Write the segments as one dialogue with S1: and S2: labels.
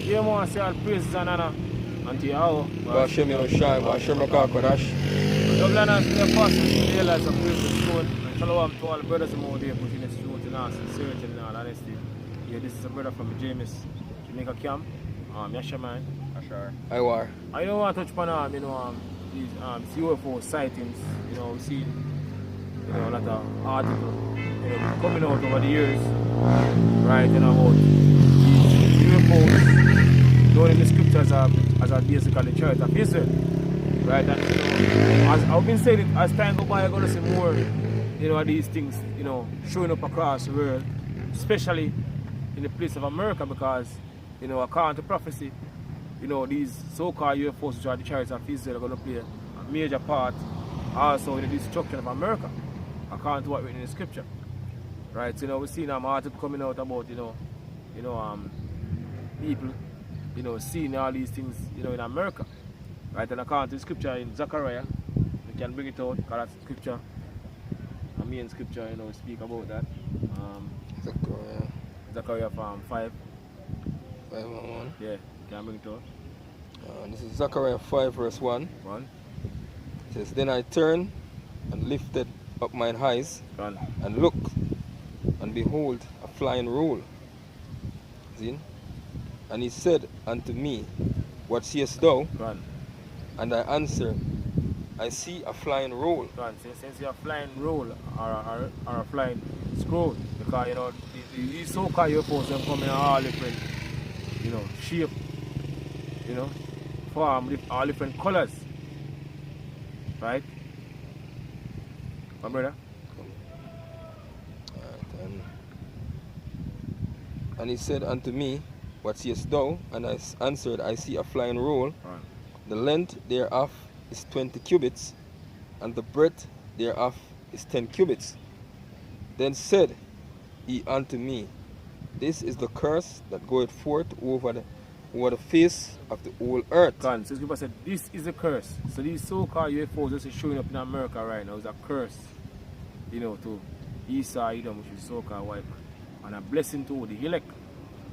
S1: Yeah, man, say all praises and honor unto Yahweh.
S2: Hashem Yahushai, Hashem HaKadosh.
S1: Dublin and the apostles, the Elites of Christ's throne. And shalom to all brothers and more there pushing this truth in our sincerity and our honesty. Yeah, this is a brother from James, Jamaica camp. Yasha man.
S2: Ashar. Iwar.
S1: I don't want to touch upon these UFO sightings. You know, we see a lot of articles coming out over the years, right, about these UFOs known in the scriptures as a basically church of Israel. Right, and as I've been saying it, as time goes by, I'm gonna see more, of these things, showing up across the world, especially in the place of America, because, according to prophecy, these so-called UFOs, which are the chariots of Israel, are gonna play a major part also in the destruction of America, according to what's written in the scripture. Right, so we're seeing article coming out about, people, seeing all these things, in America. Right, and according to the scripture in Zechariah, we can bring it out because that's scripture, the main scripture, speak about that. Zechariah 5.
S2: 5:1.
S1: Yeah, you can bring it out.
S2: This is Zechariah 5 verse 1. It says, Then I turned and lifted up mine eyes and looked, and behold, a flying roll. See? And he said unto me, What seest thou? And I answered, I see a flying roll.
S1: Since you a flying roll or a flying scroll, because these so-called UFOs them come in all different, shape, form, all different colors. Right? My brother?
S2: And he said unto me, What seest thou? And I answered, I see a flying roll. The length thereof is 20 cubits, and the breadth thereof is 10 cubits. Then said he unto me, This is the curse that goeth forth over the face of the whole earth.
S1: So people said, this is a curse. So these so-called UFOs that's showing up in America right now is a curse, to Esau, Edom, which is so-called white man, and a blessing to the elect,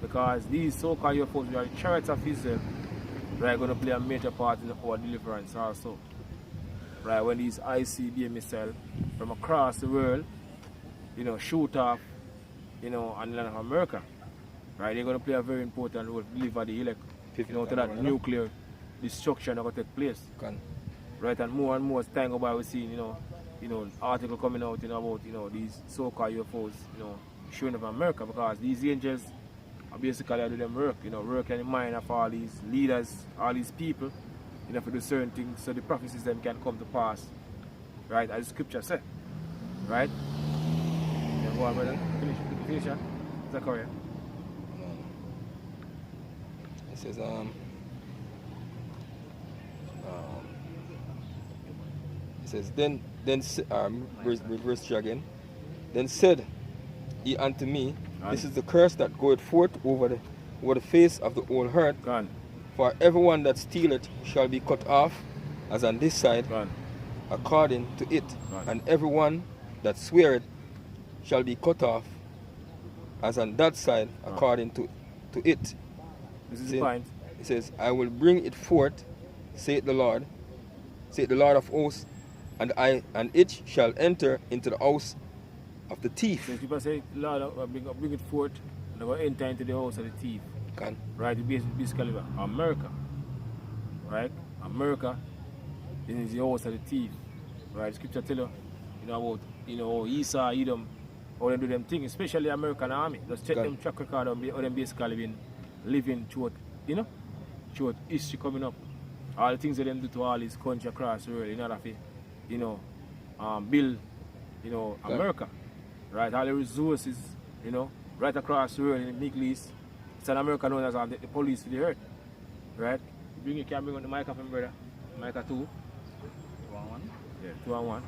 S1: because these so-called UFOs, which are the chariots of Israel, right, going to play a major part in our deliverance also. Right, when these ICBM missiles from across the world, shoot off, on the land of America, right, they're going to play a very important role to deliver the elect, to that nuclear destruction that will take place. Right, and more as time go by, we're seeing, article coming out, about, these so-called UFOs, showing up in America, because these angels basically I do them work, work in the mind of all these leaders, all these people, for do certain things so the prophecies them can come to pass. Right, as the scripture said. Right? Yeah, go on, brother. Finish that. Zechariah.
S2: It says, reverse 3 again. Then said he unto me, This is the curse that goeth forth over the face of the whole earth. For everyone that stealeth shall be cut off, as on this side, according to it. And everyone that sweareth shall be cut off, as on that side, according to it.
S1: This is the point.
S2: It says, I will bring it forth, saith the Lord of hosts, and it shall enter into the house of the thief.
S1: So people say, Lord, bring it forth, and they will enter into the house of the thief. Right, basically America. Right? America is the house of the thief. Right? Scripture tell you, about Esau, Edom, how they do them things, especially the American army. Just check them track record on them basically been living through history coming up. All the things that them do to all these countries across the world in order to build America. Right? All the resources, right across the world in the Middle East. It's an America known as the police for the earth. Right? You can bring on the microphone, brother. Micah 2.
S3: 2:1.
S1: Yeah, 2:1.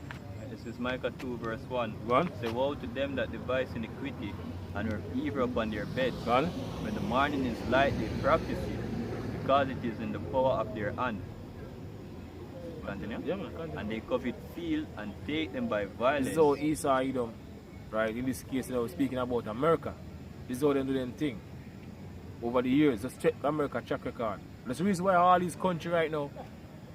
S3: This is Micah 2 verse 1.
S1: One.
S3: Say, woe to them that devise iniquity and work evil upon their beds.
S1: One.
S3: When the morning is light, they practice it, because it is in the power of their hand. Continue?
S1: Yeah, man, continue.
S3: And they covet field and take them by violence.
S1: This is how Esau, Edom, right? In this case, I was speaking about America. This is how they do them thing. over the years. Just check America track record. That's the reason why all these countries right now,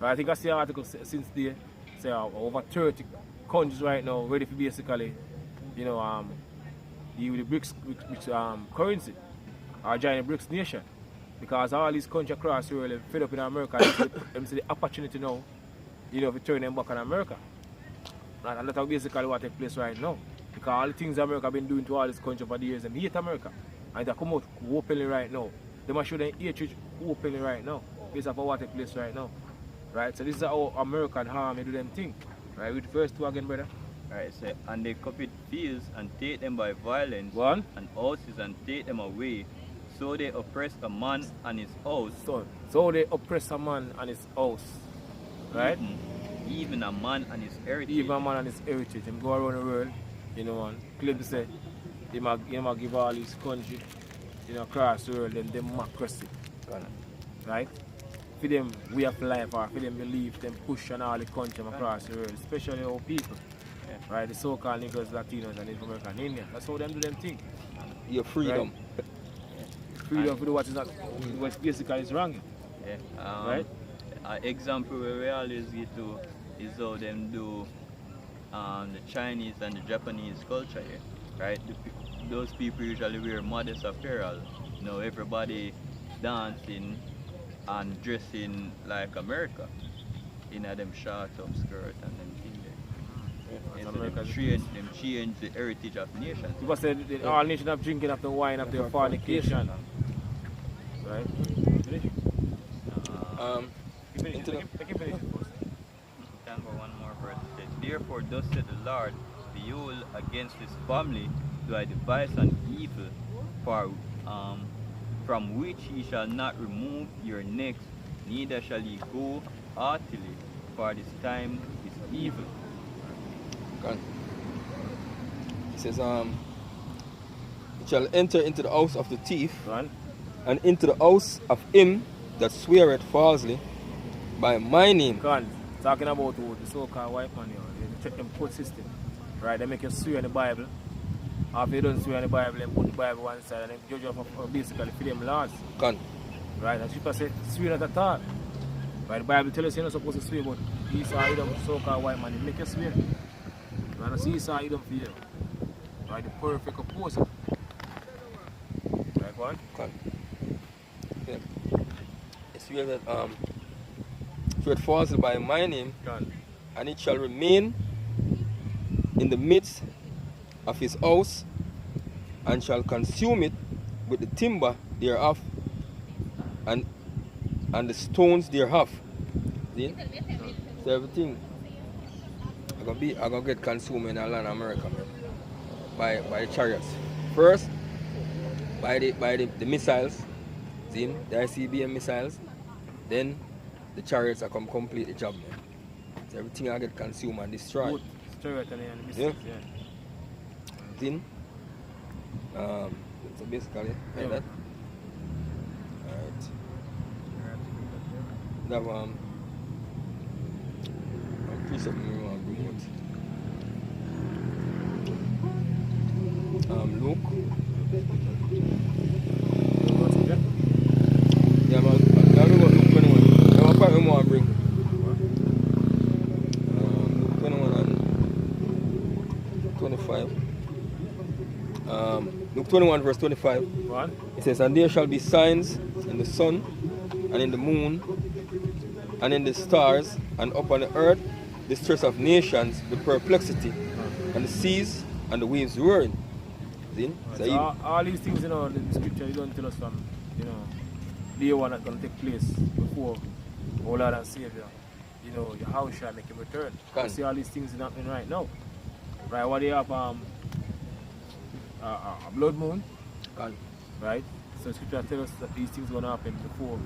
S1: I think I see an article since there, say over 30 countries right now ready for basically, you know, deal with the BRICS currency or join the BRICS nation. Because all these countries across the world are fed up in America, them see the opportunity now, you know, to turn them back on America. And that's basically what takes place right now. Because all the things America have been doing to all these countries for the years, they hate America. And they come out openly right now. They must show them hatred openly right now, based on what takes place right now. Right? So this is how American army do them thing. Right? With the first two again, brother.
S3: Right, so, and they copied fields and take them by violence,
S1: One.
S3: and houses and take them away. So they oppress a man and his house.
S1: So they oppress a man and his house. Right?
S3: Even a man and his heritage.
S1: Even a man and his heritage. Him go around the world, you know, and claim to say, he might give all these countries, you know, across the world, them democracy. Right? For them way of life, or for them belief, them push on all the countries across the world, especially our people. Yeah. Right? The so-called Negroes, Latinos, and Native American Indians. That's how them do them thing.
S2: Your freedom.
S1: Right? Freedom to do what is not, what basically is wrong.
S3: Yeah.
S1: Right?
S3: An example where we always get to is how them do the Chinese and the Japanese culture here. Right? Those people usually wear modest apparel. You know, everybody dancing and dressing like America. In them short up skirt and them thing there. Yeah, so them change the heritage of nations.
S1: People say all nations have drinking after wine after fornication. Right? Finish?
S3: Can go one more verse. It says, therefore thus said the Lord, behold, against this family do I devise an evil, from which ye shall not remove your necks, neither shall ye go heartily, for this time is evil.
S2: He says, it shall enter into the house of the thief, and into the house of him that sweareth falsely by my name.
S1: Talking about the so-called white man, they check them court system. Right, they make you swear in the Bible. After you don't swear in the Bible, they put the Bible one side and then judge you for basically for them laws. Right, and people say, swear not at all. Right, the Bible tells us you're not supposed to swear, but Esau, Edom, so-called white man, they make you swear. Right, and see Esau, Edom for you. Right, the perfect opposite. Right, one?
S2: Yeah. It swear that, swear falsely by my name, and it shall remain in the midst of his house, and shall consume it with the timber thereof, and the stones thereof. See? So everything I gonna get consumed in the land of America, man. By the chariots. First, by the missiles, see? The ICBM missiles. Then the chariots are come complete the job, man. So everything I get consumed and destroyed.
S1: Yeah.
S2: So basically, like that. Alright. That I'll put something we want to bring out. Luke. Yeah, man. Now we got Luke 21. Now what part we want to bring? Luke 21 and 25. Luke 21 verse 25.
S1: What?
S2: It says, and there shall be signs in the sun, and in the moon, and in the stars, and upon the earth, the stress of nations, the perplexity, and the seas, and the waves roaring. See?
S1: So all these things, you know, the scripture, you don't tell us from, you know, the one that's going to take place before our Lord and Savior, you know, your house shall make a return. You see all these things happening right now. Right, what they have, a blood moon, right? So scripture tells us that these things are going to happen before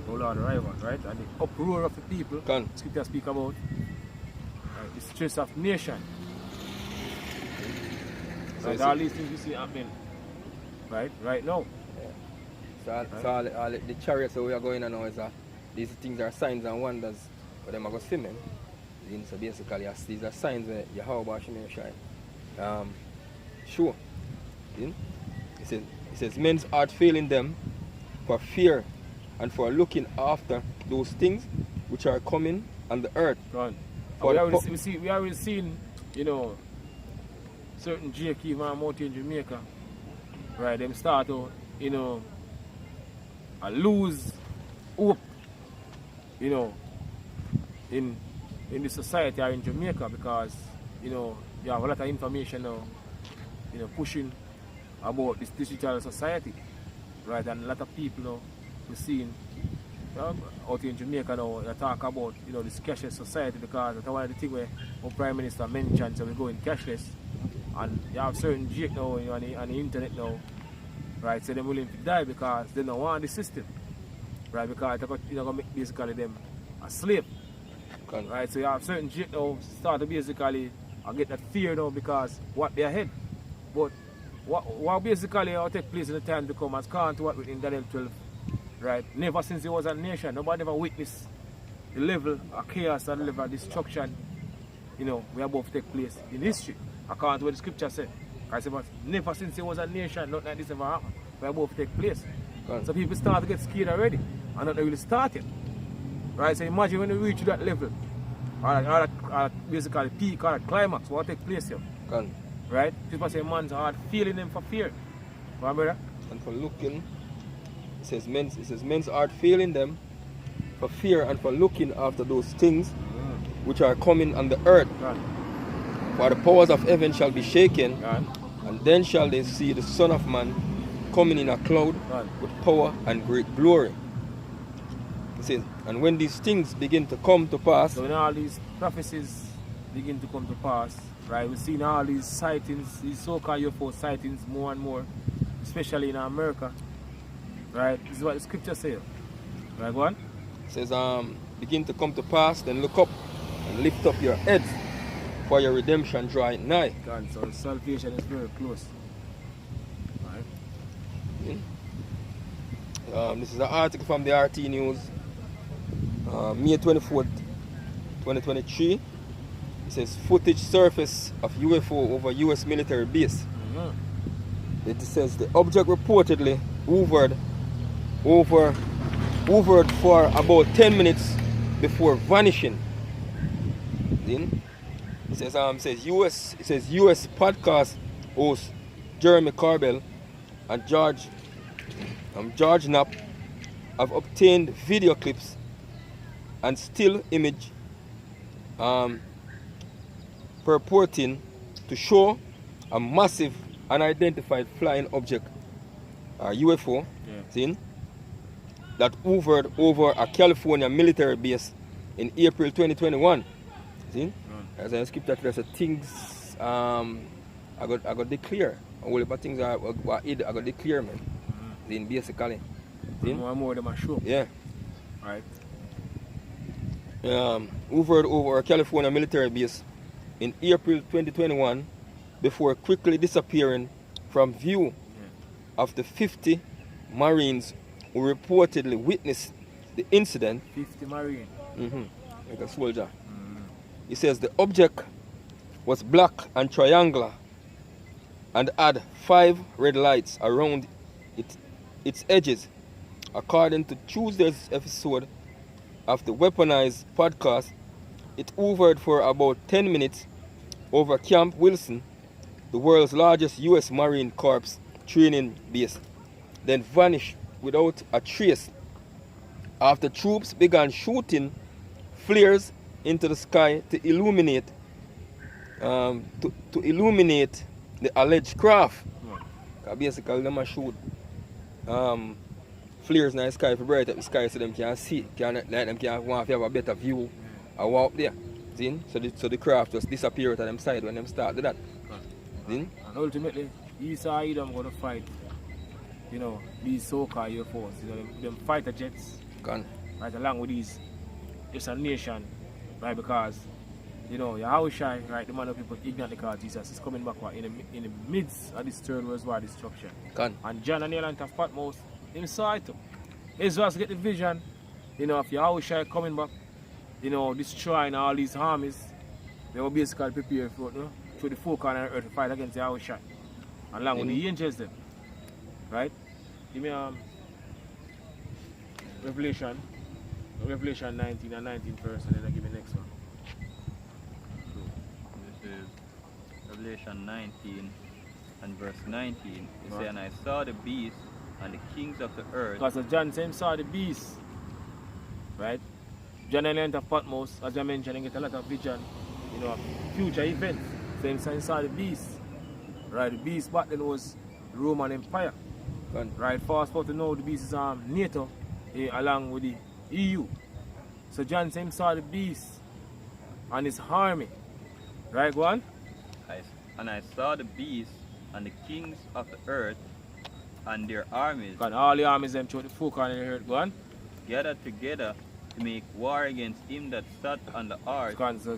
S1: our Lord arrival, right? And the uproar of the people, scripture speak about the stress of nation. So right, all these things you see happening, right now.
S2: Yeah. So all the chariots that we are going on now is these things are signs and wonders for them are going to see, man. So basically, these are signs that Yahweh Shemir shine. Sure. It says, men's heart failing them, for fear and for looking after those things which are coming on the earth.
S1: Right. We already seen, you know, certain Jake even out in Jamaica, right? Them start to, you know, lose hope, you know, in the society or in Jamaica because, you know, you have a lot of information now, you know, pushing about this digital society, right? And a lot of people now we're seeing out in Jamaica now, they talk about, you know, this cashless society because that's one of the things where our Prime Minister mentioned, so we go in cashless. And you have certain Jake now on the internet now, right? So they're willing to die because they don't want the system, right? Because they're going to make basically them a slave, right? So you have certain Jake now start to basically get that fear now because what they ahead. But what basically will take place in the time to come as can't what within Daniel 12, right? Never since there was a nation, nobody ever witnessed the level of chaos and the level of destruction, you know, we are about to take place in history. According to what the scripture said. I said, but never since there was a nation, nothing like this ever happened. We are about to take place. So people start to get scared already. And not really started. Right? So imagine when you reach that level, or basically peak or that climax, what will take place here? Right? People say man's heart feeling them for fear. Right, brother?
S2: And for looking, it says men's heart feeling them for fear and for looking after those things which are coming on the earth. For the powers of heaven shall be shaken, and then shall they see the Son of Man coming in a cloud with power and great glory. It says, and when these things begin to come to pass,
S1: so when all these prophecies begin to come to pass, right, we're seeing all these sightings, these so-called UFO sightings more and more, especially in America, right? This is what the scripture says. Right, go on.
S2: It says, begin to come to pass, then look up and lift up your heads, for your redemption drawing nigh.
S1: God, so salvation is very close. Right.
S2: This is an article from the RT News, May 24th, 2023. It says footage surface of UFO over US military base. It says the object reportedly hovered for about 10 minutes before vanishing. It says US podcast host Jeremy Corbell and George Knapp have obtained video clips and still image purporting to show a massive unidentified flying object, UFO, that hovered over a California military base in April 2021. As I skip that, there's things I got declare. All the things I got declare, man. Then basically.
S1: More and more of them are show.
S2: Yeah.
S1: Right.
S2: Hovered over a California military base in April 2021 before quickly disappearing from view of the 50 Marines who reportedly witnessed the incident.
S1: 50 Marines.
S2: Like a soldier. He says the object was black and triangular and had 5 red lights around its edges. According to Tuesday's episode of the Weaponized podcast, it hovered for about 10 minutes over Camp Wilson, the world's largest U.S. Marine Corps training base, then vanished without a trace after troops began shooting flares into the sky to illuminate the alleged craft. Basically, them shoot flares in the sky for bright up the sky so them can see, them can want to have a better view of what up there. See? So the craft just disappear at them side when them start to that. See?
S1: And ultimately, Esau Edom going to fight, you know, these so-called UFOs, you know, them fighter jets, right, along with these, just a nation, right, because, you know, Yahushua, right, the man of people ignorantly call Jesus is coming back in the midst of this third world war destruction. And John and Neil of Patmos, him saw it too. Israel's get the vision, you know, of Yahushua coming back, you know, destroying all these armies. They were basically prepared for, you know, through the 4 corners of earth to fight against Yahushua. Along with the angels them. Right? Give me Revelation 19 and 19 first, and then I give me the next one.
S3: This is Revelation 19 and verse 19. It says, and I saw the beast and the kings of the earth.
S1: Because John said saw the beast. Right? John and enter Patmos, as I mentioned, and get a lot of vision, future events. Same time saw the beast. Right, the beast back then was the Roman Empire. Right, fast forward to now the beast is NATO along with the EU. So John said saw the beast and his army. Right, go on?
S3: And I saw the beast and the kings of the earth and their armies.
S1: And all the armies them through the folk on the earth, go on?
S3: Gathered together to make war against him that sat on the ark.
S1: So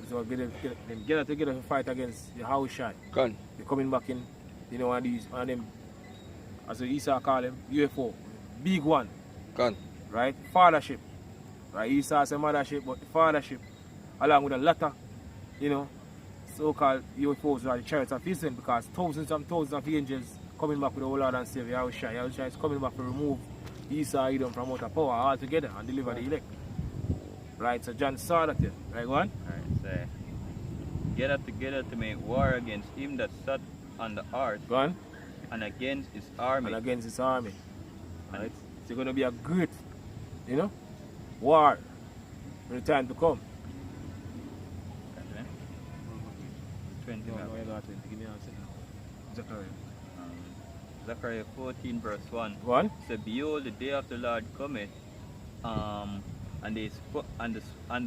S1: gather together to fight against the Haushai. They're coming back in, one of them, as Esau call them, UFO. Big one. Right? Fathership. Right? Esau says mothership, but the fathership, along with a lot of, so-called UFOs are the chariots of Israel, because thousands and thousands of angels coming back with the Lord and Savior Yahushua. Yahushua is coming back to remove Esau Edom from out of power altogether and deliver the elect. Right, so John saw that here. Right, go on?
S3: Alright, so gathered together to make war against him that sat on the ark.
S1: Go on?
S3: And against his army.
S1: And against his army. Right? It's going to be a great, war for the time to come.
S3: 20
S1: no, you got 20. Give me an answer now. Zechariah.
S3: Zechariah 14 verse 1.
S1: Go on?
S3: So behold, the day of the Lord cometh, and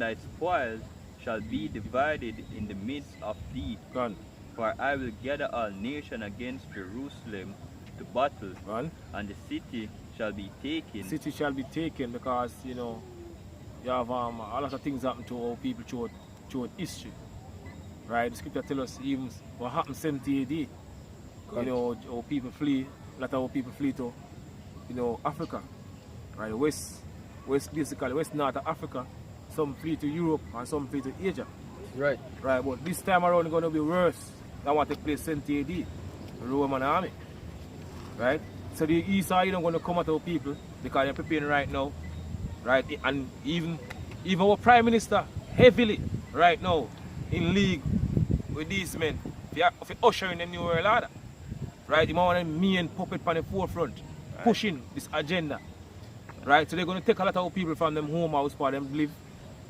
S3: thy spoils shall be divided in the midst of thee.
S1: Go on.
S3: For I will gather all nations against Jerusalem to battle.
S1: Go on.
S3: And the city shall be taken.
S1: The city shall be taken because, you have a lot of things happen to our people through history. Right? The scripture tells us even what happened 70 AD. Our people flee, a lot of our people flee to, Africa. Right? West north of Africa. Some flee to Europe and some flee to Asia.
S2: Right.
S1: Right, but this time around it's going to be worse than what took place 70 AD. The Roman army. Right? So the East are going to come at our people because they're preparing right now. Right? And even our Prime Minister heavily right now in league with these men for ushering the new world order. Right? The man and me and puppet on the forefront, pushing this agenda. Right? So they're going to take a lot of people from them home house for them live,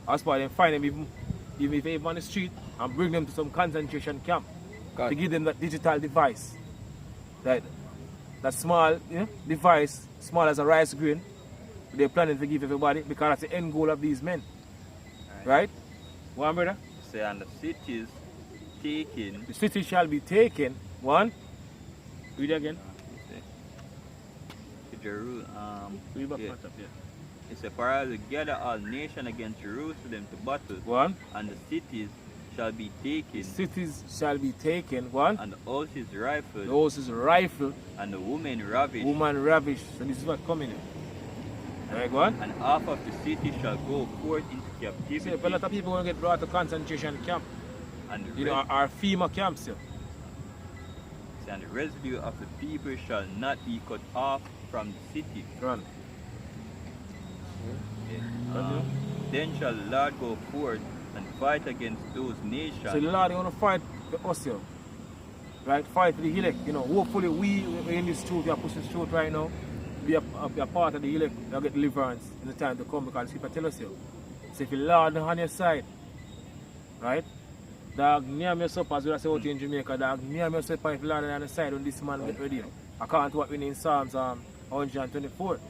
S1: as for them find them even if they're on the street and bring them to some concentration camp to give them that digital device. That small device, small as a rice grain, they're planning to give everybody because that's the end goal of these men. Right? One brother?
S3: Say, and the cities taken.
S1: The city shall be taken. One. Read it again.
S3: Jerusalem.
S1: Read back yeah.
S3: It says, for I will gather all nations against Jerusalem to battle.
S1: One.
S3: And the cities shall be taken.
S1: The cities shall be taken. One.
S3: And the houses rifled.
S1: The houses rifled.
S3: And the women ravished.
S1: Woman ravished. So this is what coming in. Right, go on.
S3: And half of the city shall go forth into captivity.
S1: So a lot of people going to get brought to concentration camp.
S3: And
S1: our FEMA camps here.
S3: And the residue of the people shall not be cut off from the city.
S1: Run.
S3: Then shall the Lord go forth and fight against those nations.
S1: So the Lord is going to fight for us here. Right? Fight for the elect. Hopefully we in this truth, we are pushing this truth right now. Be a part of the elect, they'll get deliverance in the time to come because people tell us here. So if the Lord is on your side, right? Dog, name yourself as we say out in Jamaica, dog, name yourself if the Lord is on the side when this man get ready. According to what we in Psalms 124.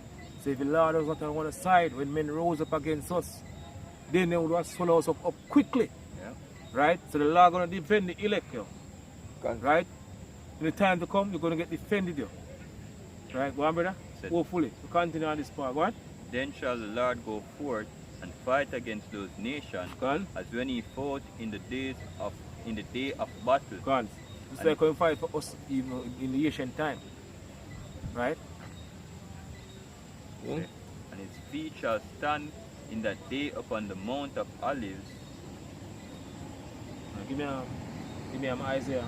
S1: So if the Lord was not on the side when men rose up against us, then they would swallow us up quickly.
S3: Yeah.
S1: Right? So the Lord is going to defend the elect here. Right? In the time to come, you're going to get defended here. Right? Go on, brother? Hopefully. We continue on this part. Go on.
S3: Then shall the Lord go forth and fight against those nations, as when he fought in the day of battle.
S1: Go on. This is like going to fight for us even in the ancient time. Right?
S3: Yeah. And his feet shall stand in that day upon the Mount of Olives.
S1: Give me Isaiah.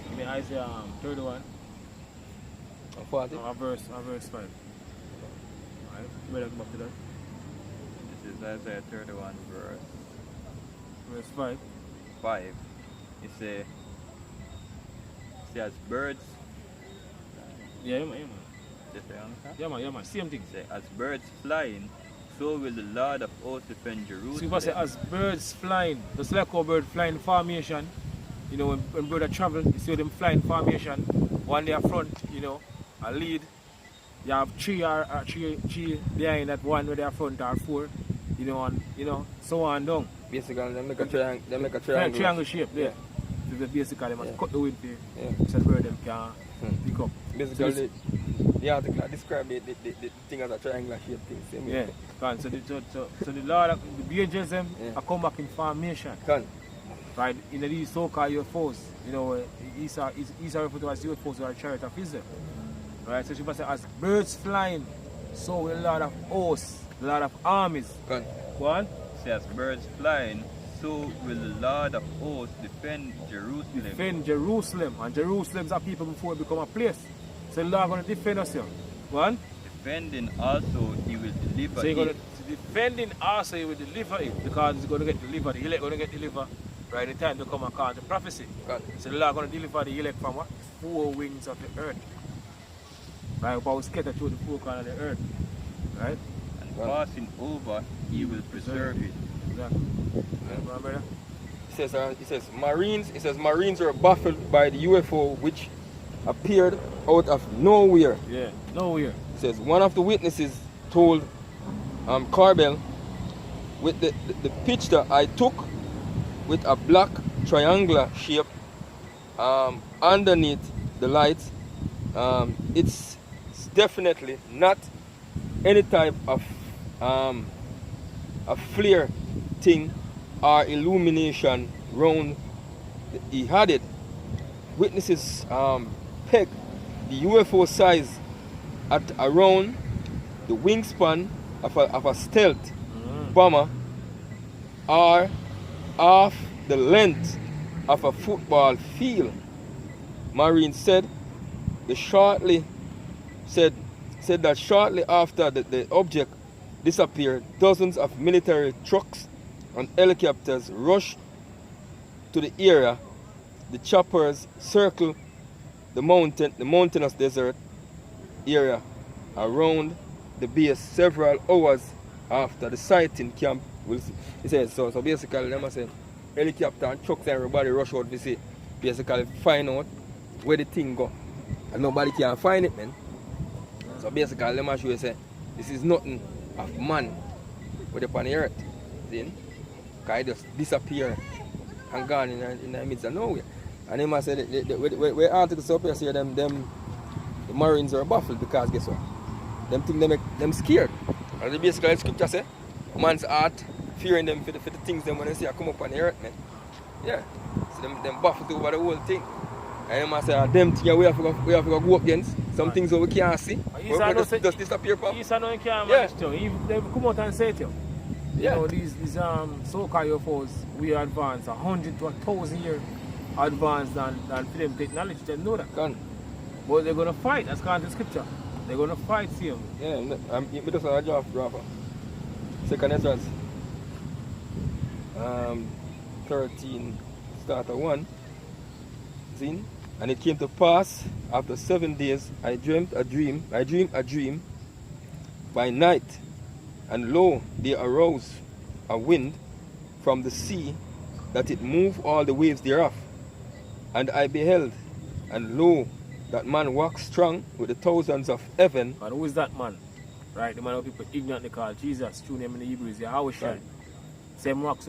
S1: Give me Isaiah 31. Verse 5. Right? Brother, come back to that.
S3: This is Isaiah 31
S1: Verse 5.
S3: 5. It says, as birds,
S1: Yeah, man.
S3: just say understand?
S1: Yeah, man. Same thing.
S3: Say, as birds flying, so will the Lord of hosts defend Jerusalem.
S1: So if I say as birds flying, just like how bird flying formation, you know, when birds are travel, you see them flying formation, one day up front, you know, a lead. You have three behind that one where they are front or four, you know, and so on down.
S2: Basically, they make a triangle.
S1: Triangle shape, yeah. So they basically must cut the wind for so the bird them can pick up.
S2: Basically, the article describe the thing as a triangular shape thing. Same way.
S1: Yeah. So the Lord, the angels them are come back in formation. Right, in these so-called UFOs, you know, Esau referred to as UFOs or a chariot of Israel. Right, so she must say, as birds flying, so will a lot of hosts, a lot of armies. Go on.
S3: Say, as birds flying, so will the Lord of hosts defend Jerusalem.
S1: Defend Jerusalem. And Jerusalem's are people before it become a place. So the Lord going to defend us here. Go on.
S3: Defending also, he will deliver
S1: so
S3: it.
S1: Defending also, he will deliver it. Because it's going to get delivered. The elect going to get delivered. Right, the time to come according to prophecy. So the Lord going to deliver the elect from what? 4 wings of the earth. Right, about scattered through the 4 corners of the earth. Right?
S3: And passing over, he will preserve it.
S1: Exactly. Right, brother?
S2: It says Marines are baffled by the UFO which appeared out of nowhere.
S1: Yeah, nowhere.
S2: It says one of the witnesses told Carbell, with the picture I took with a black triangular shape underneath the lights, it's definitely not any type of a flare thing or illumination round. He had it. Witnesses peg the UFO size at around the wingspan of a stealth bomber or half the length of a football field. Marine said that shortly after the object disappeared, dozens of military trucks and helicopters rushed to the area. The choppers circled the mountainous desert area around the base several hours after the sighting. Camp Wilson. He says so basically them say helicopter and trucks and everybody rush out to see, basically find out where the thing go. And nobody can find it, man. So basically them show you say this is nothing of man with upon the earth. See? Because it just disappear and gone in the midst of nowhere. And they must say where articles up here say them the Marines are baffled because guess what? Them think they make them scared. And basically the scripture say man's heart fearing them for the things them when they see come up on the earth, man. Yeah. So them baffled over the whole thing. And they must say them things we have to go up against. Some things that we can't see. Just disappear from.
S1: Yes, I know you can't manage to. They come out and say it to you. You know, these so-called UFOs, we advance 100 to 1,000 years advanced than film technology. They know that. But they're going to fight, as according to scripture. They're going to fight him.
S2: Yeah, I'm just a draft. Second Ezra 13, start at 1. Zin. And it came to pass after 7 days, I dreamed a dream by night, and lo, there arose a wind from the sea, that it moved all the waves thereof. And I beheld, and lo, that man waxed strong with the thousands of heaven.
S1: And who is that man? Right, the man who people ignorantly call Jesus, true name in the Hebrew is Yahweh. Right. Same wax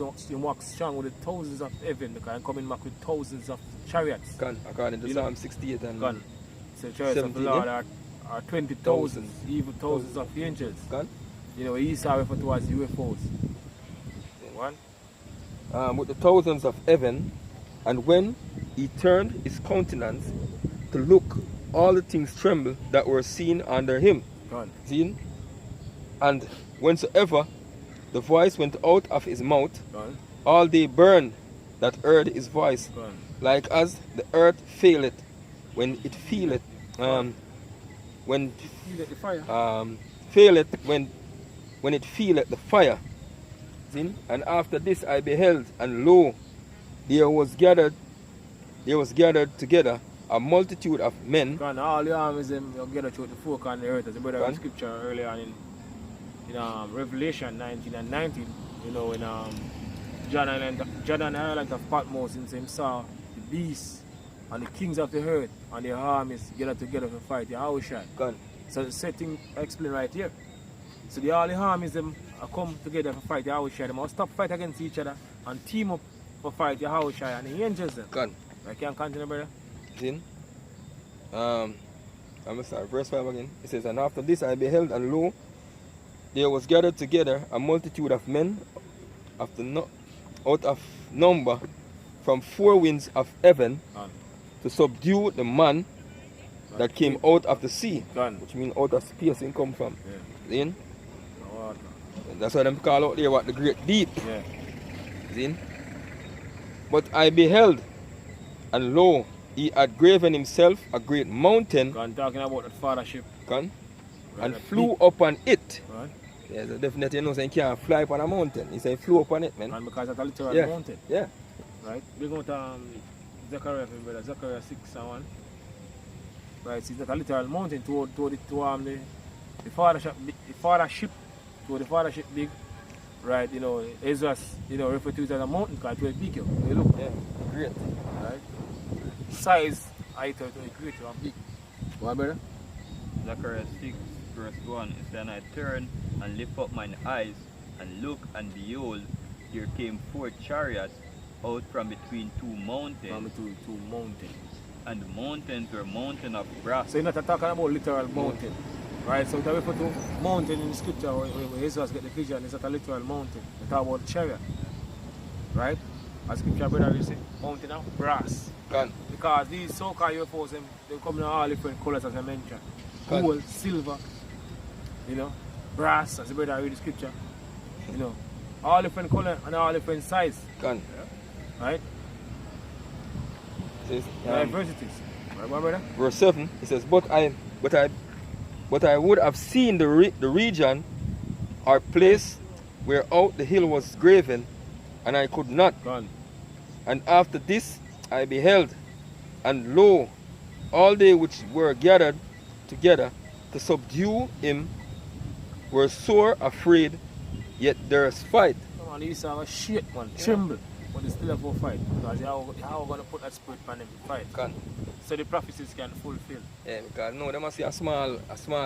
S1: strong with the thousands of heaven, because I'm coming back with thousands of chariots.
S2: According to Psalm 68 and
S1: so chariots of the Lord are 20,000, even thousands of angels. You know, Esau referred to as UFOs. One.
S2: With the thousands of heaven, and when he turned his countenance to look, all the things trembled that were seen under him. Seen? And whensoever the voice went out of his mouth, all they burned that heard his voice, like as the earth faileth when it faileth, faileth when when it feeleth the fire. See? And after this I beheld, and lo, there was gathered together a multitude of men.
S1: And all the armies them gathered to the folk on the earth, as the brother in scripture earlier on in Revelation 19 and 19, you know, when John and the island of Patmos, in him saw the beasts and the kings of the earth and their armies gathered together to fight the Yahushua. So the setting explained right here. So all the armies them come together to fight the Yahushua. They must stop fight against each other and team up for fight the Yahushua and the angels them. I can't continue, brother.
S2: See? I'm going to start verse 5 again. It says, and after this I beheld, and lo, there was gathered together a multitude of men out of number from 4 winds of heaven to subdue the man that came out of the sea, which means out of space and come from. Yeah. See? That's why them call out there what the great deep.
S1: Yeah.
S2: See? But I beheld, and lo, he had graven himself a great mountain.
S1: Talking about the fathership.
S2: And flew upon it. Right. Yeah, so definitely you know saying you can't fly upon a mountain. He said flew upon it, man.
S1: And because it's a literal mountain.
S2: Yeah.
S1: Right? We go to Zechariah, brother. Zechariah 6 and 1. Right, so it's not a literal mountain to the fathership to the fathership big. Right, you know, Ezra's, you know, referred to it as a mountain because it was big, you look.
S2: Yeah, great.
S1: Right? Size, height, it was great, and big. What, brother?
S3: Zechariah 6 verse 1, it said, and I turned and lift up mine eyes and look, and behold, there came 4 chariots out from between 2 mountains.
S1: From between 2 mountains.
S3: And the mountains were mountains of brass.
S1: So you're not talking about literal mountain. Right, so we refer to mountain in the scripture where Jesus get the vision, it's not a literal mountain. We talk about chariot. Right? As scripture brother you say, mountain of brass. Because these so-called UFOs they come in all different colours as I mentioned. Gold, silver, you know, brass, as the brother read the scripture. You know. All different colour and all different size. Right? Diversities. Right, brother?
S2: Verse 7, it says, But I would have seen the region or place where out the hill was graven, and I could not. And after this I beheld, and lo, all they which were gathered together to subdue him were sore afraid, yet there is fight.
S1: Come on, these are shit, man, tremble, but they still have to fight. Because how are going to put that spirit on them to fight? So the prophecies can fulfill.
S2: Yeah, because no, they must see a small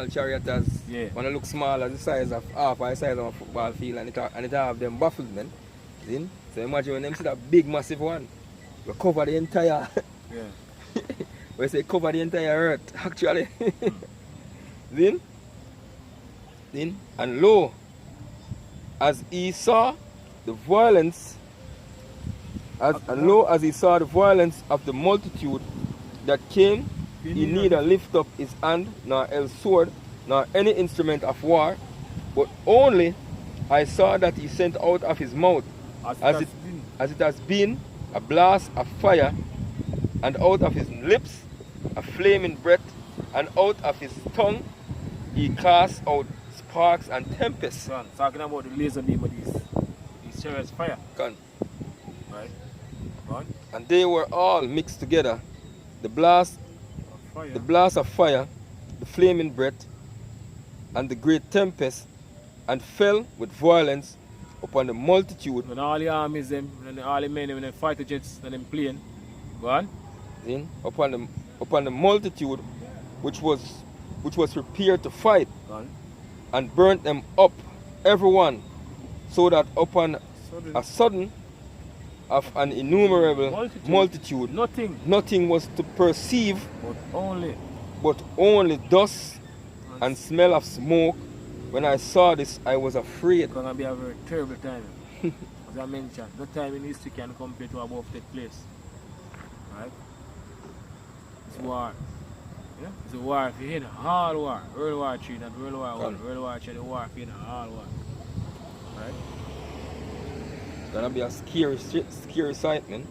S2: chariot as when it looks small as the size of half the size of a football field, and it have them baffled, man. See? So imagine when them see that big massive one, we cover the entire we say cover the entire earth actually. Then and lo, as he saw the violence as he saw the violence of the multitude that came, he neither lift up his hand, nor held sword, nor any instrument of war, but only I saw that he sent out of his mouth, as it has been, a blast of fire, and out of his lips a flaming breath, and out of his tongue he cast out sparks and tempests.
S1: Talking about the laser beam of these chariots fire. Right?
S2: And they were all mixed together. The blast of fire, the flaming breath, and the great tempest, and fell with violence upon the multitude.
S1: When all the armies them, and all the men, when the fighter jets and them plane, go on.
S2: Upon the multitude which was prepared to fight, and burnt them up, everyone, so that upon a sudden of an innumerable multitude, nothing was to perceive but only dust and smell of smoke. When I saw this, I was afraid.
S1: It's going to be a very terrible time. As I mentioned, no time in history can compare to above that place. Right? It's war. Yeah? It's a war if you're in a hard war. World War III, not World War I. World War III, the war if you're in a hard war. Right?
S2: It's gonna be a scary sight, man.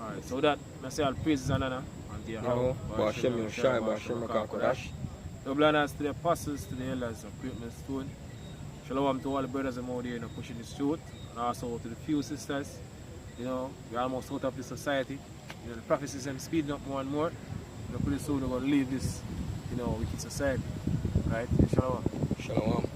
S1: Alright, so that, I say all praises and honor.
S2: Bashem Yoshai, Bashem Rakakodash.
S1: Double honors to the apostles, to the elders of Great Millstone. Shalom to all the brothers and out there, you know, pushing this truth. And also to the few sisters. You know, we're almost out of the society. You know, the prophecies are speeding up more and more. You know, pretty soon we're going to leave this, you know, wicked society. Right? Shalom.
S2: Shalom.